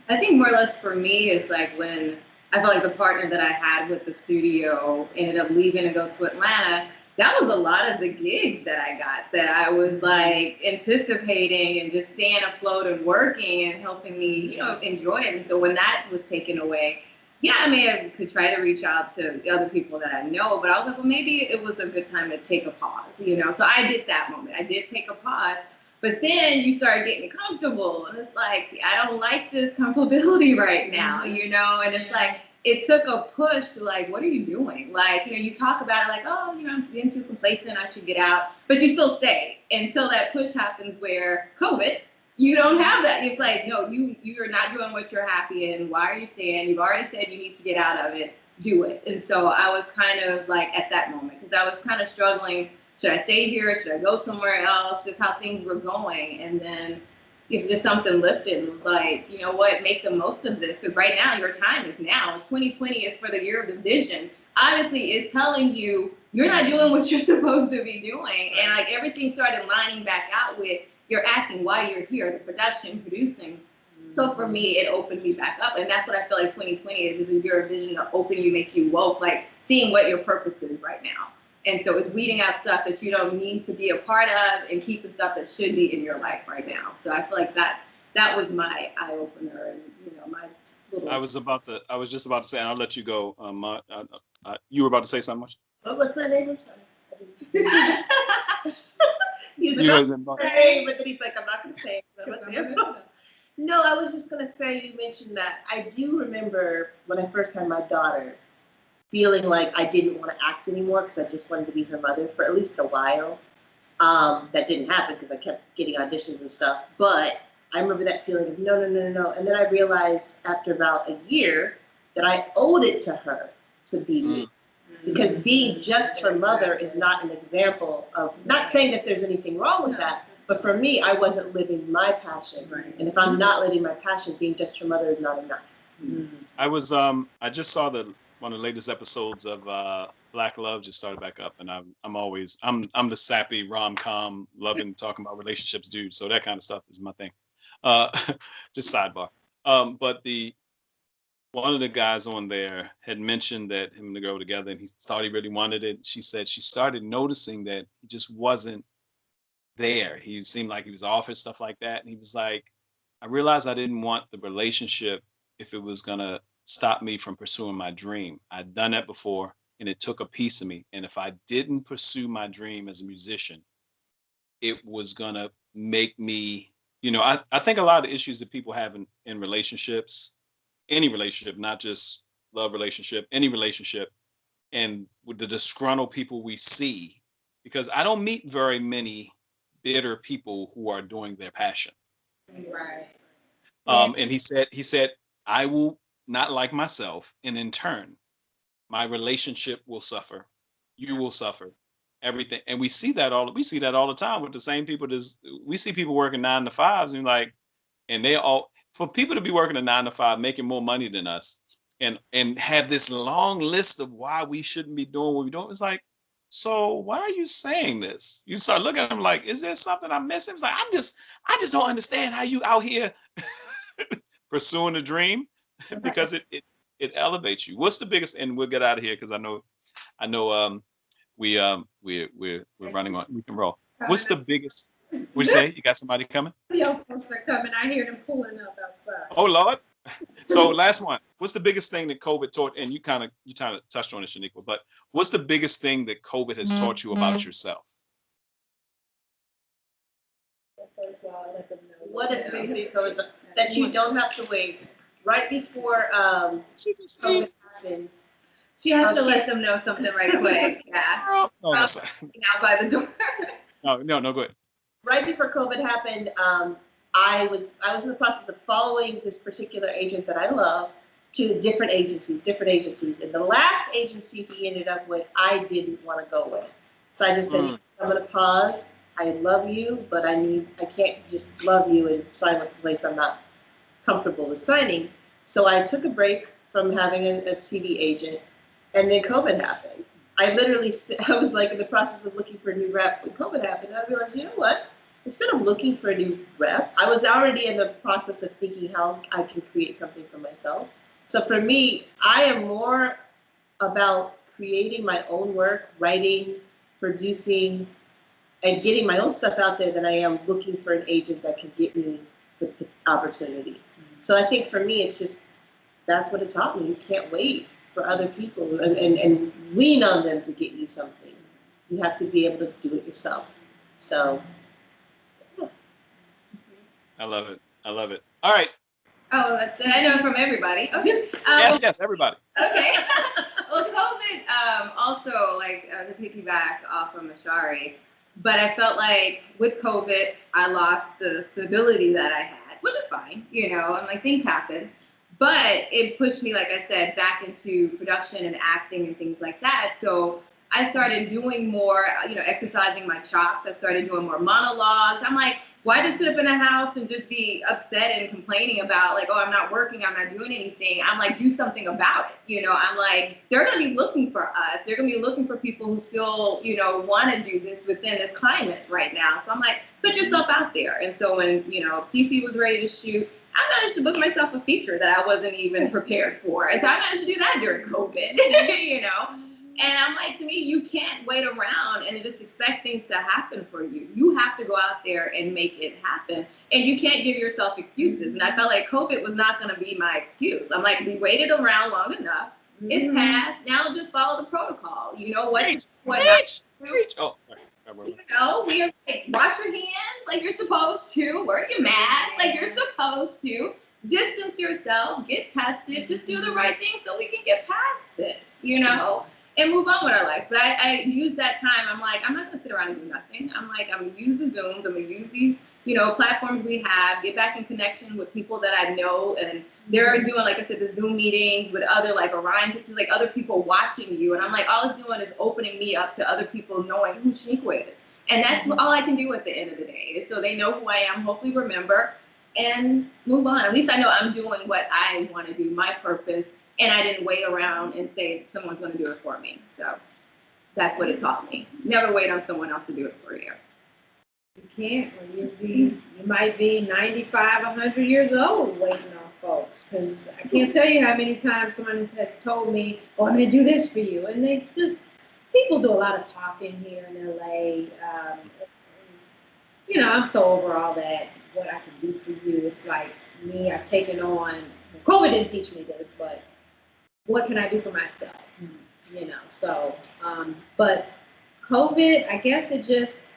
I think more or less for me, it's like when I felt like the partner that I had with the studio ended up leaving to go to Atlanta. That was a lot of the gigs that I got that I was like anticipating and just staying afloat and working and helping me, you know, enjoy it. And so when that was taken away, yeah, I may have could try to reach out to the other people that I know, but I was like, well, maybe it was a good time to take a pause, you know? So I did that moment. I did take a pause. But then you start getting comfortable, and it's like, see, I don't like this comfortability right now, you know? And it's like, it took a push to like, what are you doing? Like, you know, you talk about it like, oh, you know, I'm getting too complacent, I should get out. But you still stay until that push happens where COVID, you don't have that. It's like, no, you're not doing what you're happy in. Why are you staying? You've already said you need to get out of it. Do it. And so I was kind of like at that moment, because I was kind of struggling. Should I stay here? Should I go somewhere else? Just how things were going. And then it's just something lifted and was like, you know what, make the most of this. Because right now, your time is now. It's 2020 is for the year of the vision. Honestly, it's telling you, you're not doing what you're supposed to be doing. And like everything started lining back out with your acting while you're here, the production, producing. So for me, it opened me back up. And that's what I feel like 2020 is a year of vision to open you, make you woke, like seeing what your purpose is right now. And so it's weeding out stuff that you don't need to be a part of and keeping stuff that should be in your life right now. So I feel like that was my eye opener, and you know, my little. I was just about to say, and I'll let you go. You were about to say something. What's my name? I'm sorry. He's But but then he's like, I'm not going to say it. No, I was just going to say, you mentioned that. I do remember when I first had my daughter, feeling like I didn't want to act anymore because I just wanted to be her mother for at least a while. That didn't happen because I kept getting auditions and stuff. But I remember that feeling of no. And then I realized after about a year that I owed it to her to be me. Because being just her mother is not an example of, not saying that there's anything wrong with that, but for me, I wasn't living my passion. Right. And if I'm not living my passion, being just her mother is not enough. I just saw one of the latest episodes of Black Love just started back up, and I'm the sappy rom-com loving talking about relationships dude, so that kind of stuff is my thing. Just sidebar. But one of the guys on there had mentioned that him and the girl were together, and he thought he really wanted it. She said she started noticing that he just wasn't there. He seemed like he was off and stuff like that, and he was like, I realized I didn't want the relationship if it was gonna stop me from pursuing my dream. I'd done that before, and it took a piece of me. And if I didn't pursue my dream as a musician, it was gonna make me, you know, I think a lot of issues that people have in relationships, any relationship, not just love relationship, any relationship, and with the disgruntled people we see, because I don't meet very many bitter people who are doing their passion. Right. And he said, I will not like myself, and in turn, my relationship will suffer. You will suffer. Everything, and we see that all the time with the same people. We see people working 9 to 5s, and like, and they all, for people to be working a 9 to 5, making more money than us, and have this long list of why we shouldn't be doing what we don't. It's like, so why are you saying this? You start looking at them like, is there something I'm missing? It's like, I just don't understand how you out here pursuing a dream, because it elevates you. What's the biggest? And we'll get out of here because I know we're running on. We can roll. What's the biggest? What you say? You got somebody coming? Yo, folks are coming. I hear them pulling up outside. Oh Lord. So last one. What's the biggest thing that COVID taught? And you kind of touched on it, SHANEQUA. But what's the biggest thing that COVID has taught you about yourself? What is the biggest thing COVID taught? That you don't have to wait right before COVID happens. She has to let them know something right quick. Yeah. No, out by the door. No, go ahead. Right before COVID happened, I was in the process of following this particular agent that I love to different agencies. And the last agency he ended up with, I didn't want to go with. So I just said, I'm going to pause. I love you, but I can't just love you and sign with a place I'm not comfortable with signing. So I took a break from having a TV agent, and then COVID happened. I was like in the process of looking for a new rep when COVID happened. And I realized, you know what? instead of looking for a new rep, I was already in the process of thinking how I can create something for myself. So for me, I am more about creating my own work, writing, producing, and getting my own stuff out there than I am looking for an agent that can get me the opportunities. So I think for me, it's just, that's what it taught me. You can't wait for other people and lean on them to get you something. You have to be able to do it yourself. So. Yeah. I love it. I love it. All right. Oh, that's I know from everybody. Okay. Yes, everybody. Okay. Well, COVID also, like, to piggyback off of MASHARI, but I felt like with COVID, I lost the stability that I had, which is fine, you know, and like things happen. But it pushed me, like I said, back into production and acting and things like that. So I started doing more, you know, exercising my chops. I started doing more monologues. I'm like, why just sit up in a house and just be upset and complaining about like, oh, I'm not working, I'm not doing anything. I'm like, do something about it. You know, I'm like, they're going to be looking for us. They're going to be looking for people who still, you know, want to do this within this climate right now. So I'm like, put yourself out there. And so when, you know, Cici was ready to shoot, I managed to book myself a feature that I wasn't even prepared for. And so I managed to do that during COVID, you know. And I'm like, to me, you can't wait around and just expect things to happen for you. You have to go out there and make it happen. And you can't give yourself excuses. And I felt like COVID was not going to be my excuse. I'm like, we waited around long enough. It's passed. Now just follow the protocol. You know what? Reach. Oh, sorry. You know, we are like, wash your hands like you're supposed to. Wear your mask like you're supposed to. Distance yourself. Get tested. Just do the right thing so we can get past this. You know. And move on with our lives. But I use that time. I'm like, I'm not going to sit around and do nothing. I'm like, I'm going to use the Zooms. I'm going to use these, you know, platforms we have, get back in connection with people that I know. And they're doing, like I said, the Zoom meetings with other, like, Orion pictures, like other people watching you. And I'm like, all it's doing is opening me up to other people knowing who SHANEQUA is. And that's all I can do at the end of the day. Is so they know who I am, hopefully remember, and move on. At least I know I'm doing what I want to do, my purpose. And I didn't wait around and say someone's going to do it for me. So that's what it taught me. Never wait on someone else to do it for you. You can't, or you might be 95, 100 years old waiting on folks. Because I can't tell you how many times someone has told me, oh, I'm going to do this for you. And they just, people do a lot of talking here in LA. You know, I'm so over all that, what I can do for you. It's like me, I've taken on, COVID didn't teach me this, but what can I do for myself? You know, so, but COVID, I guess it just,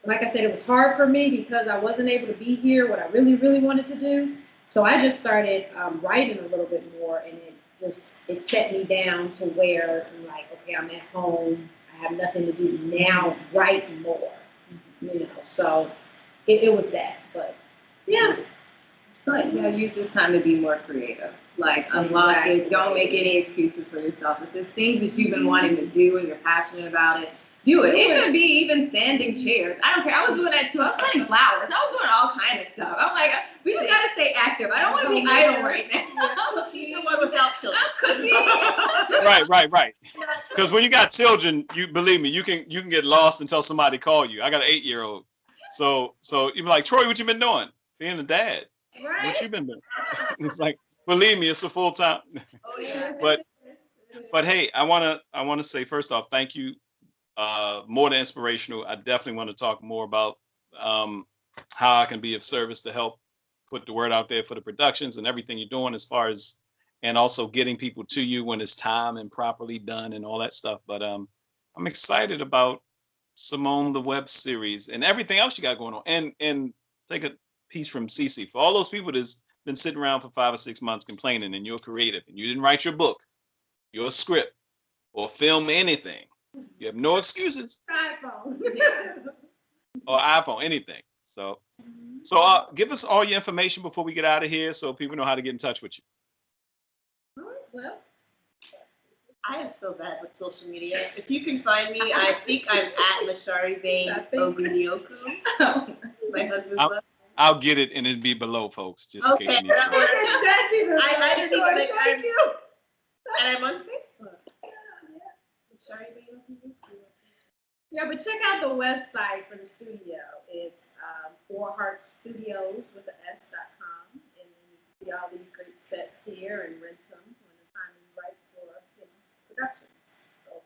like I said, it was hard for me because I wasn't able to be here, what I really, really wanted to do. So I just started writing a little bit more, and it set me down to where I'm like, okay, I'm at home, I have nothing to do now, write more, you know, so it was that, but yeah. But yeah, use this time to be more creative. Like, unlock it. Don't make any excuses for yourself. It's just things that you've been wanting to do and you're passionate about it. Do it. It could be even standing chairs. I don't care. I was doing that too. I was planting flowers. I was doing all kinds of stuff. I'm like, we just got to stay active. I don't want to be idle right now. She's the one without children. I'm cooking. Right. Because when you got children, you believe me, you can get lost until somebody call you. I got an 8-year-old. So you're like, Troy, what you been doing? Being a dad. Right. What you been doing? It's like, believe me, it's a full time. Oh yeah. But hey, I wanna say first off, thank you. More than inspirational. I definitely want to talk more about how I can be of service to help put the word out there for the productions and everything you're doing as far as, and also getting people to you when it's time and properly done and all that stuff. But I'm excited about Symone the Web Series and everything else you got going on. And take a piece from Cici. For all those people that's been sitting around for 5 or 6 months complaining and you're creative and you didn't write your book, your script, or film anything, you have no excuses. iPhone. Or iPhone, anything. So give us all your information before we get out of here so people know how to get in touch with you. Well, I am so bad with social media. If you can find me, I think I'm at MASHARI BAIN OGUNYOKU. My husband's left. I'll get it and it'll be below, folks. Just in case you need that to. works. I didn't even like thank you. And I'm on Facebook. MASHARI BAIN OGUNYOKU. Yeah, but check out the website for the studio. It's Four Hearts Studios with the S.com, and then you can see all these great sets here and rent them when the time is right for productions. So.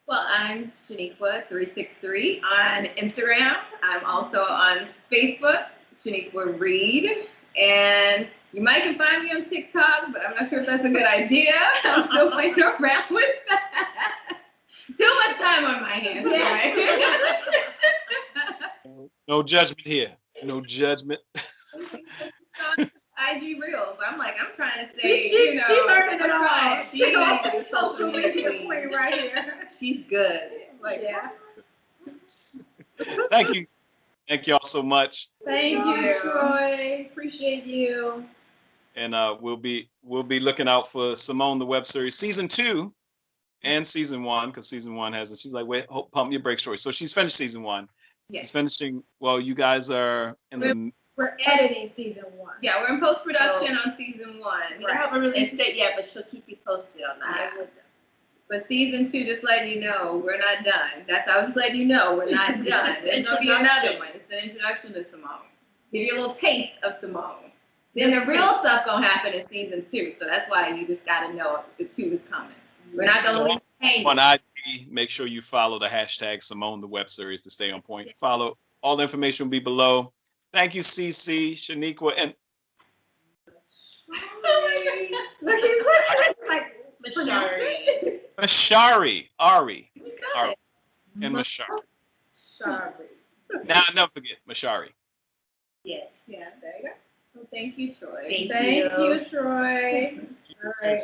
Well, I'm SHANEQUA363 on Instagram. I'm also on Facebook, Shaniqua Reed, and you might can find me on TikTok, but I'm not sure if that's a good idea. I'm still playing around with that. Too much time on my hands, right? No judgment here. No judgment. IG Reels. I'm trying to say, She learning it all. She's the social media queen right here. She's good. Yeah. Thank you. Thank y'all so much. Thank you, Troy. Appreciate you. And we'll be looking out for Symone the Web Series season 2 and season 1, because season 1 hasn't. She's like, wait, pump your brakes, Troy. So she's finished season 1. Yes. She's finishing. Well, you guys are in the. We're editing season 1. Yeah, we're in post-production on season 1. We don't have a release date yet, but she'll keep you posted on that. Yeah. But season 2, just letting you know, we're not done. I was just letting you know, we're not done. There's going to be another one. It's an introduction to Symone. Give you a little taste of Symone. Then the real stuff going to happen in season 2. So that's why you just got to know the 2 is coming. We're not going to leave hanging. On IG, make sure you follow the hashtag Symone the Web Series to stay on point. Follow. All the information will be below. Thank you, Cici, Shaniqua, and Look, he's looking like MASHARI. MASHARI, Ari, and MASHARI. Sorry. Now I'll never forget MASHARI. Yes. Yeah, there you go. Well, thank you, Troy. Thank Thank you. you, Troy. All right.